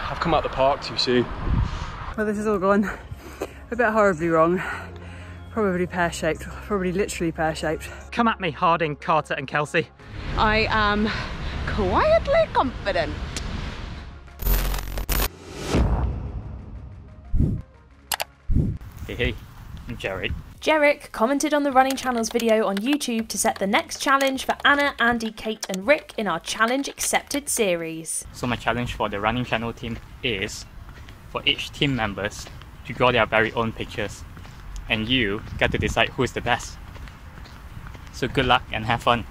I've come out the park too soon. Well, this has all gone a bit horribly wrong. Probably pear-shaped, probably literally pear-shaped. Come at me, Harding, Carter and Kelsey. I am quietly confident. Hey, I'm Jerry. Jarek commented on the Running Channel's video on YouTube to set the next challenge for Anna, Andy, Kate and Rick in our Challenge Accepted series. So my challenge for the Running Channel team is for each team members to draw their very own pictures, and you get to decide who is the best. So good luck and have fun.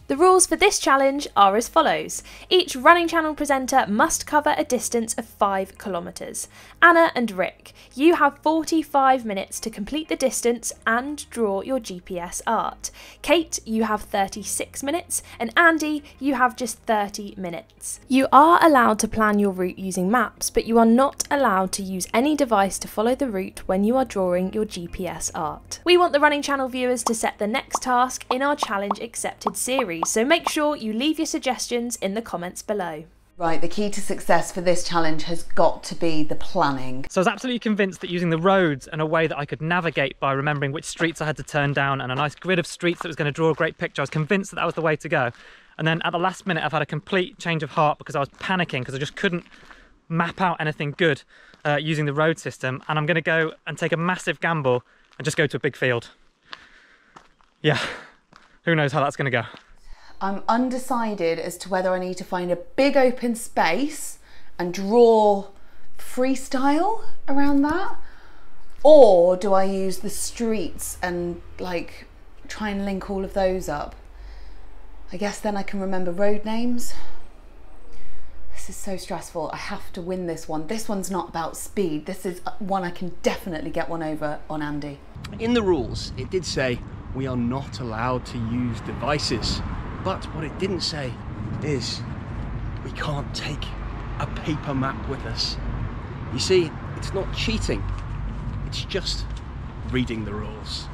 The rules for this challenge are as follows. Each Running Channel presenter must cover a distance of 5 kilometres. Anna and Rick, you have 45 minutes to complete the distance and draw your GPS art. Kate, you have 36 minutes, and Andy, you have just 30 minutes. You are allowed to plan your route using maps, but you are not allowed to use any device to follow the route when you are drawing your GPS art. We want the Running Channel viewers to set the next task in our Challenge Accepted series, so make sure you leave your suggestions in the comments below. Right, the key to success for this challenge has got to be the planning. So I was absolutely convinced that using the roads and a way that I could navigate by remembering which streets I had to turn down and a nice grid of streets that was going to draw a great picture, I was convinced that that was the way to go. And then at the last minute I've had a complete change of heart because I was panicking because I just couldn't map out anything good using the road system, and I'm going to go and take a massive gamble and just go to a big field. Yeah, who knows how that's going to go. I'm undecided as to whether I need to find a big open space and draw freestyle around that, or do I use the streets and like try and link all of those up? I guess then I can remember road names. This is so stressful. I have to win this one. This one's not about speed. This is one I can definitely get one over on Andy. In the rules, it did say we are not allowed to use devices. But what it didn't say is we can't take a paper map with us. You see, it's not cheating, it's just reading the rules.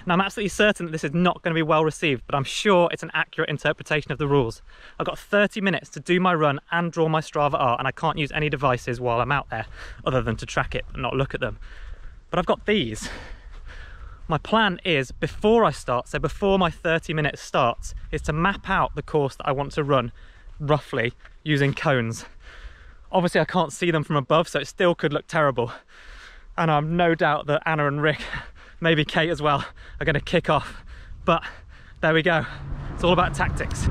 Now I'm absolutely certain that this is not going to be well received, but I'm sure it's an accurate interpretation of the rules. I've got 30 minutes to do my run and draw my Strava art, and I can't use any devices while I'm out there other than to track it and not look at them. But I've got these. My plan is, before I start, so before my 30 minutes starts, is to map out the course that I want to run, roughly, using cones. Obviously I can't see them from above, so it still could look terrible. And I've no doubt that Anna and Rick, maybe Kate as well, are going to kick off. But there we go. It's all about tactics.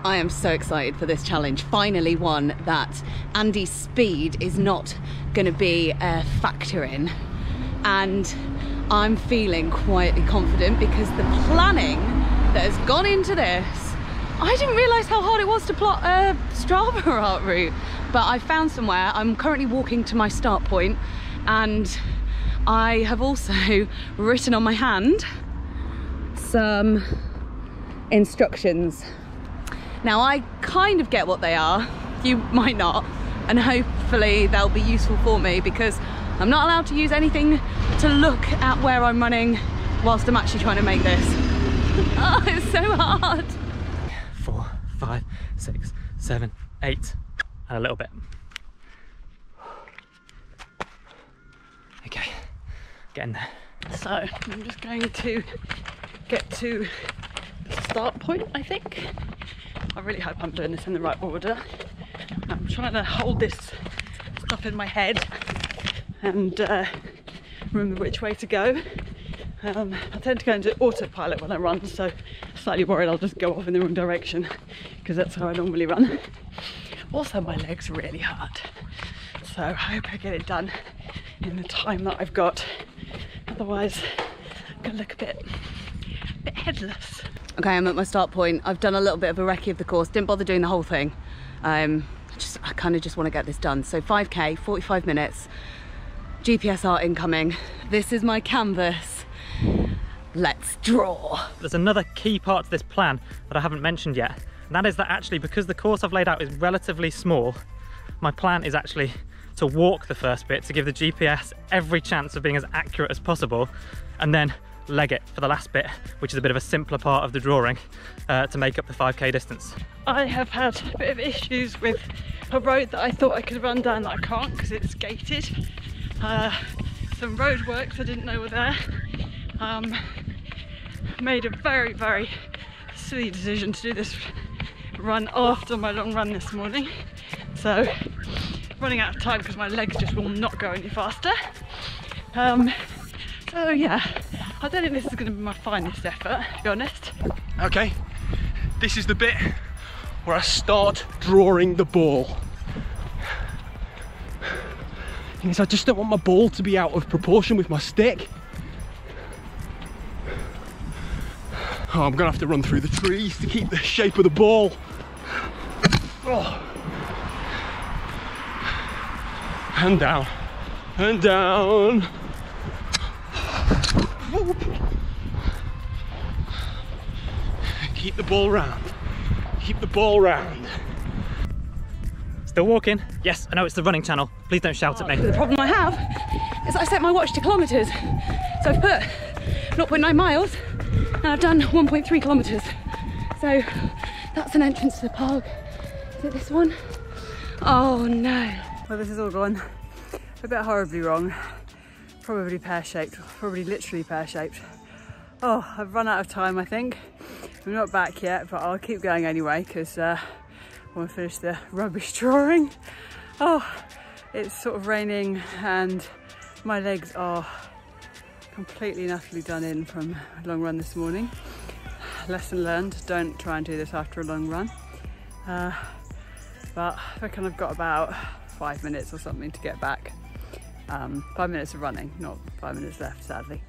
I am so excited for this challenge. Finally one that Andy's speed is not going to be a factor in. And I'm feeling quietly confident because the planning that has gone into this, I didn't realise how hard it was to plot a Strava art route, but I found somewhere. I'm currently walking to my start point, and I have also written on my hand some instructions. Now I kind of get what they are, you might not, and hopefully they'll be useful for me because I'm not allowed to use anything to look at where I'm running whilst I'm actually trying to make this. Oh, it's so hard. 4, 5, 6, 7, 8, and a little bit. Okay, getting there. So I'm just going to get to the start point, I think. I really hope I'm doing this in the right order. I'm trying to hold this stuff in my head and remember which way to go. I tend to go into autopilot when I run, so slightly worried I'll just go off in the wrong direction because that's how I normally run. Also, my legs really hurt, so I hope I get it done in the time that I've got. Otherwise, I'm gonna look a bit headless. Okay, I'm at my start point. I've done a little bit of a recce of the course. Didn't bother doing the whole thing. I kind of just want to get this done. So 5k, 45 minutes. GPS art incoming. This is my canvas. Let's draw. There's another key part to this plan that I haven't mentioned yet, and that is that actually, because the course I've laid out is relatively small, my plan is actually to walk the first bit to give the GPS every chance of being as accurate as possible, and then leg it for the last bit, which is a bit of a simpler part of the drawing, to make up the 5k distance. I have had a bit of issues with a road that I thought I could run down that I can't because it's gated. Some road works I didn't know were there. Made a very, very silly decision to do this run after my long run this morning. So running out of time because my legs just will not go any faster. So yeah, I don't think this is going to be my finest effort, to be honest. Okay, this is the bit where I start drawing the ball. Because I just don't want my ball to be out of proportion with my stick. Oh, I'm gonna have to run through the trees to keep the shape of the ball. Oh. And down, and down. Keep the ball round. Keep the ball round. Still walking? Yes, I know it's the running channel. Please don't shout at me. The problem I have is that I set my watch to kilometres. So I've put 0.9 miles and I've done 1.3 kilometres. So that's an entrance to the park. Is it this one? Oh no. Well, this has all gone a bit horribly wrong. Probably pear-shaped, probably literally pear-shaped. Oh, I've run out of time, I think. I'm not back yet, but I'll keep going anyway because I want to finish the rubbish drawing. Oh, it's sort of raining and my legs are completely and utterly done in from a long run this morning. Lesson learned, don't try and do this after a long run. But I reckon I've got about 5 minutes or something to get back. 5 minutes of running, not 5 minutes left, sadly.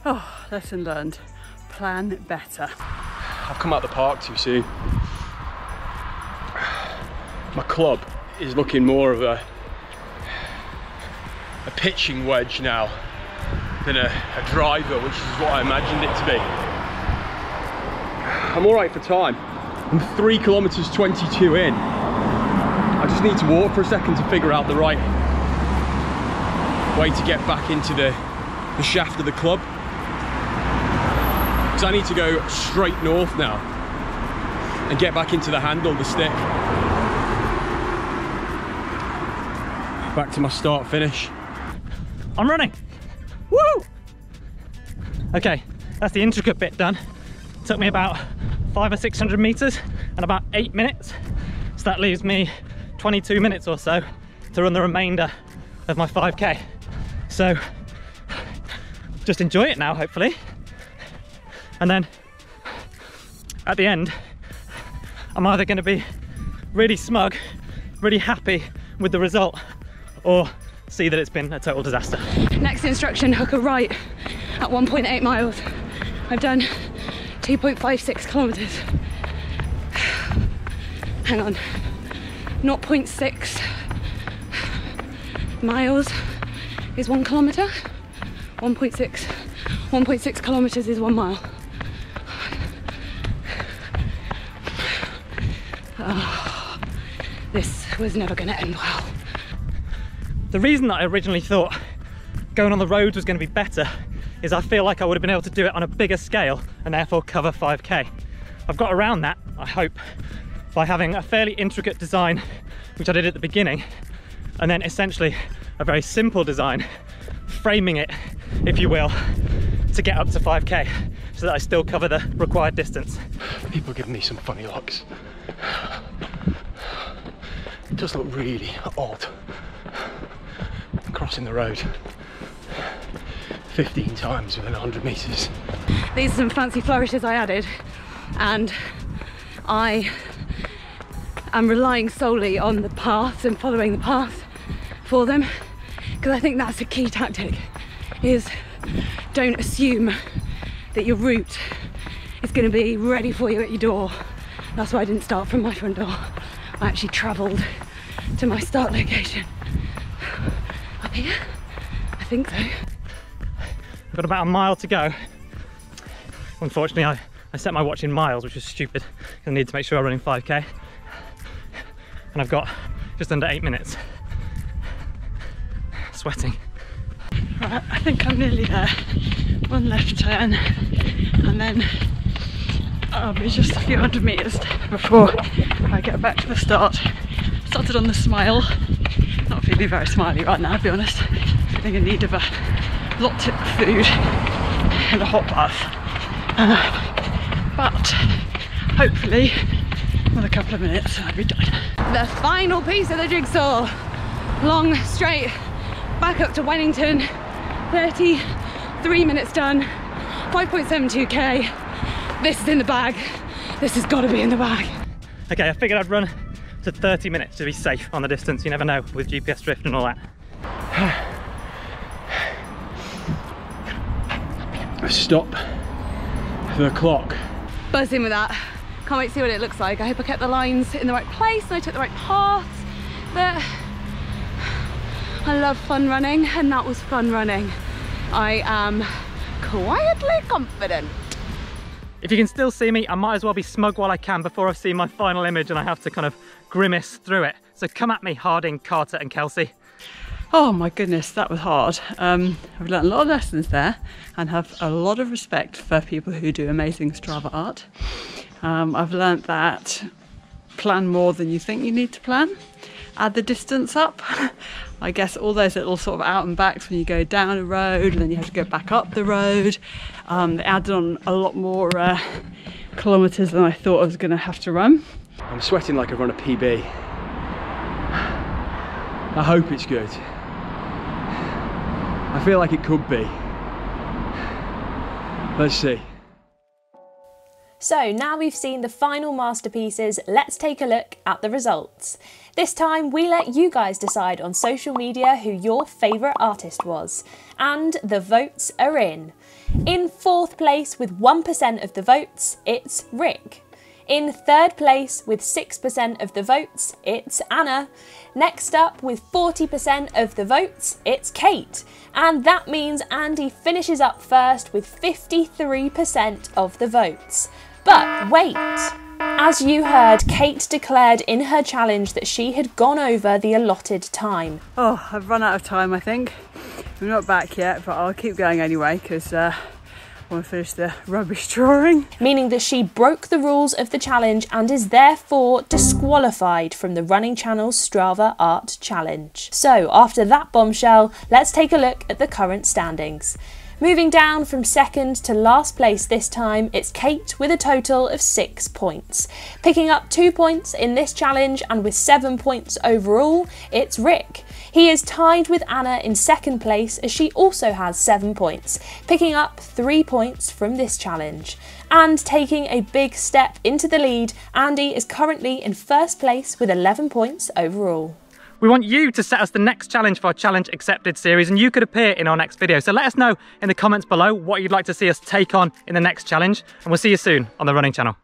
Oh, lesson learned. Plan better. I've come out the park too soon. My club is looking more of a pitching wedge now than a driver, which is what I imagined it to be. I'm all right for time. I'm 3 kilometers 22 in. I just need to walk for a second to figure out the right way to get back into the shaft of the club. Because I need to go straight north now and get back into the handle of the stick. Back to my start finish. I'm running. Woo! Okay, that's the intricate bit done. Took me about 500 or 600 meters and about 8 minutes. So that leaves me 22 minutes or so to run the remainder of my 5K. So just enjoy it now, hopefully. And then at the end, I'm either going to be really smug, really happy with the result, or see that it's been a total disaster. Next instruction, hook a right at 1.8 miles. I've done 2.56 kilometres. Hang on, 0.6 miles is 1 kilometre. 1.6 kilometres is 1 mile. Oh, this was never going to end well. The reason that I originally thought going on the roads was going to be better is I feel like I would have been able to do it on a bigger scale and therefore cover 5K. I've got around that, I hope, by having a fairly intricate design, which I did at the beginning, and then essentially a very simple design, framing it, if you will, to get up to 5K so that I still cover the required distance. People give me some funny looks. It does look really odd crossing the road 15 times within 100 meters. These are some fancy flourishes I added, and I am relying solely on the paths and following the path for them, because I think that's a key tactic, is don't assume that your route is going to be ready for you at your door. That's why I didn't start from my front door. I actually travelled to my start location. Up here? I think so. I've got about a mile to go. Unfortunately, I set my watch in miles, which is stupid, because I need to make sure I'm running 5K. And I've got just under 8 minutes. Sweating. Right, I think I'm nearly there. One left turn, and then I'll be just a few hundred meters before I get back to the start started on the smile. Not feeling very smiley right now, to be honest. Feeling in need of a lot of food and a hot bath. But hopefully, another couple of minutes and I'll be done. The final piece of the jigsaw. Long, straight, back up to Wellington. 33 minutes done. 5.72k. This is in the bag. This has got to be in the bag. Okay, I figured I'd run to 30 minutes to be safe on the distance. You never know with GPS drift and all that. Stop the clock. Buzzing with that. Can't wait to see what it looks like. I hope I kept the lines in the right place and I took the right paths. But I love fun running, and that was fun running. I am quietly confident. If you can still see me, I might as well be smug while I can before I've seen my final image and I have to kind of grimace through it. So come at me, Harding, Carter and Kelsey. Oh my goodness, that was hard. I've learned a lot of lessons there and have a lot of respect for people who do amazing Strava art. I've learned that plan more than you think you need to plan. Add the distance up. I guess all those little sort of out and backs when you go down a road and then you have to go back up the road. They added on a lot more kilometres than I thought I was going to have to run. I'm sweating like I've run a PB. I hope it's good. I feel like it could be. Let's see. So now we've seen the final masterpieces, let's take a look at the results. This time we let you guys decide on social media who your favourite artist was. And the votes are in. In 4th place with 1% of the votes, it's Rick. In 3rd place with 6% of the votes, it's Anna. Next up with 40% of the votes, it's Kate. And that means Andy finishes up first with 53% of the votes. But wait, as you heard, Kate declared in her challenge that she had gone over the allotted time. Oh, I've run out of time, I think. I'm not back yet, but I'll keep going anyway because I want to finish the rubbish drawing. Meaning that she broke the rules of the challenge and is therefore disqualified from the Running Channel's Strava Art Challenge. So after that bombshell, let's take a look at the current standings. Moving down from 2nd to last place this time, it's Kate with a total of 6 points. Picking up 2 points in this challenge and with 7 points overall, it's Rick. He is tied with Anna in 2nd place as she also has 7 points, picking up 3 points from this challenge. And taking a big step into the lead, Andy is currently in 1st place with 11 points overall. We want you to set us the next challenge for our Challenge Accepted series, and you could appear in our next video. So let us know in the comments below what you'd like to see us take on in the next challenge, and we'll see you soon on the Running Channel.